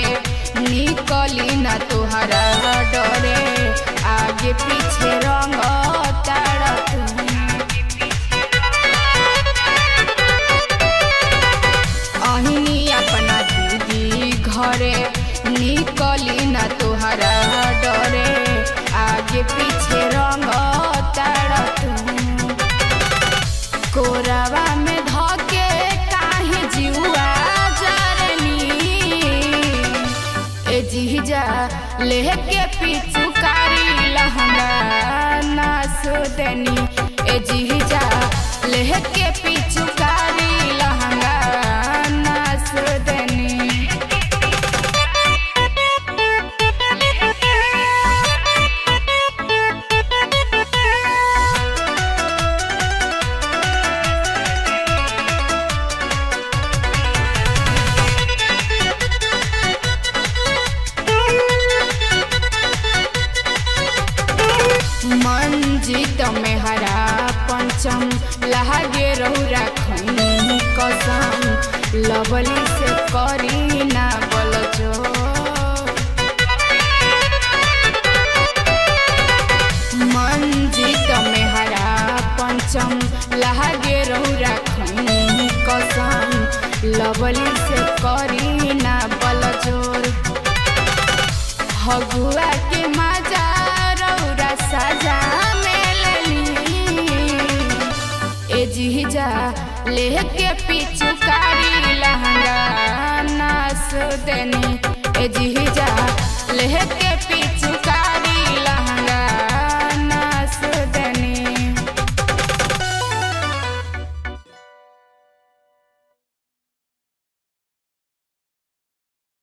घरे निकली ना तुहरा डरे आगे पीछे रंग अहिनी अपना दीदी घरे निकली ना तुहरा डरे आगे पीछे रंग कोरावा में धके काहे जुआ जरनी ए जीजा लेके पिचुकारी लहंगा नास देनी ए जीजा लेके पिचुकारी लहंगा नास देनी मंजित में हरा पंचम लहागे रहुरा खनी कसम लवली से करी ना बलजो मंजित में हरा पंचम लहागे रहुरा खनी कसम लवली से करी ना बलजोर हगुआ के मजा साजा मेलनी ए जीजा लेके पिचुकारी लहंगा नास देनी ए जीजा लेके पिचु